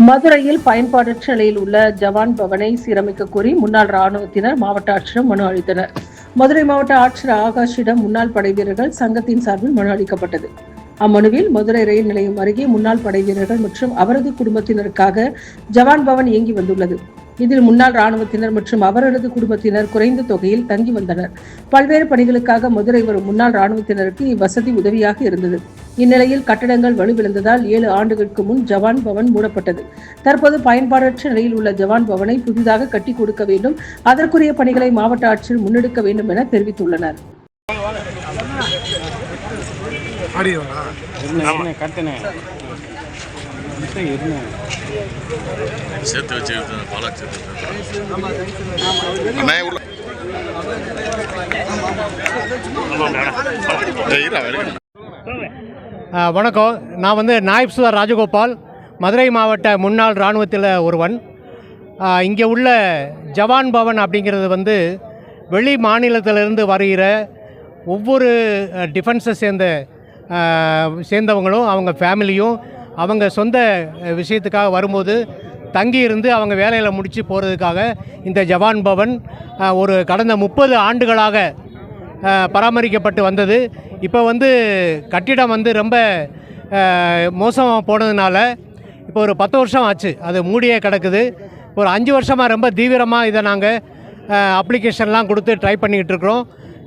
மதுரையில் பயன்பாடற்ற நிலையில் உள்ள ஜவான் பவனை சீரமைக்க கோரி முன்னாள் ராணுவத்தினர் மாவட்ட ஆட்சியரிடம் மனு அளித்தனர். மதுரை மாவட்ட ஆட்சியர் ஆகாஷிடம் முன்னாள் படை வீரர்கள் சங்கத்தின் சார்பில் மனு அளிக்கப்பட்டது. அம்மனுவில் மதுரை ரயில் நிலையம் அருகே முன்னாள் படை வீரர்கள் மற்றும் அவரது குடும்பத்தினருக்காக ஜவான் பவன் இயங்கி வந்துள்ளது. இதில் முன்னாள் ராணுவத்தினர் மற்றும் அவரது குடும்பத்தினர் குறைந்த தொகையில் தங்கி வந்தனர். பல்வேறு பணிகளுக்காக மதுரை வரும் முன்னாள் ராணுவத்தினருக்கு இவ்வசதி உதவியாக இருந்தது. இந்நிலையில் கட்டடங்கள் வலுவிழந்ததால் 7 ஆண்டுகளுக்கு முன் ஜவான் பவன் மூடப்பட்டது. தற்போது பயன்பாடற்ற நிலையில் உள்ள ஜவான் பவனை புதிதாக கட்டி கொடுக்க வேண்டும், அதற்குரிய பணிகளை மாவட்ட ஆட்சியர் முன்னெடுக்க வேண்டும் என தெரிவித்துள்ளனர். வணக்கம். நான் நாயப் சுதார் ராஜகோபால், மதுரை மாவட்ட முன்னாள் இராணுவத்தில் ஒருவன். இங்கே உள்ள ஜவான் பவன் அப்படிங்கிறது வெளி மாநிலத்திலிருந்து வருகிற ஒவ்வொரு டிஃபென்ஸை சேர்ந்தவங்களும் அவங்க ஃபேமிலியும் அவங்க சொந்த விஷயத்துக்காக வரும்போது தங்கி இருந்து அவங்க வேலையில் முடித்து போகிறதுக்காக இந்த ஜவான் பவன் ஒரு கடந்த 30 ஆண்டுகளாக பராமரிக்கப்பட்டு வந்தது. இப்போ கட்டிடம் ரொம்ப மோசமாக போனதுனால இப்போ ஒரு 10 வருஷம் ஆச்சு, அது மூடியே கிடக்குது. ஒரு 5 வருஷமாக ரொம்ப தீவிரமாக இதை நாங்கள் அப்ளிகேஷன்லாம் கொடுத்து ட்ரை பண்ணிக்கிட்டு இருக்கிறோம்.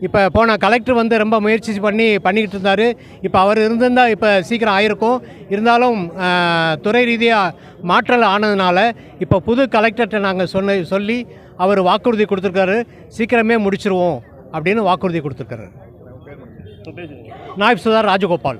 இப்போ போன கலெக்டர் ரொம்ப முயற்சி பண்ணிக்கிட்டு இருந்தார். இப்போ அவர் இருந்திருந்தால் இப்போ சீக்கிரம் ஆயிருக்கும். இருந்தாலும் துறை ரீதியாக மாற்றல் ஆனதுனால இப்போ புது கலெக்டர்கிட்ட நாங்கள் சொல்லி அவர் வாக்குறுதி கொடுத்துருக்காரு, சீக்கிரமே முடிச்சிருவோம் அப்படின்னு வாக்குறுதி கொடுத்துருக்காரு. நாயப் சுதார் ராஜகோபால்.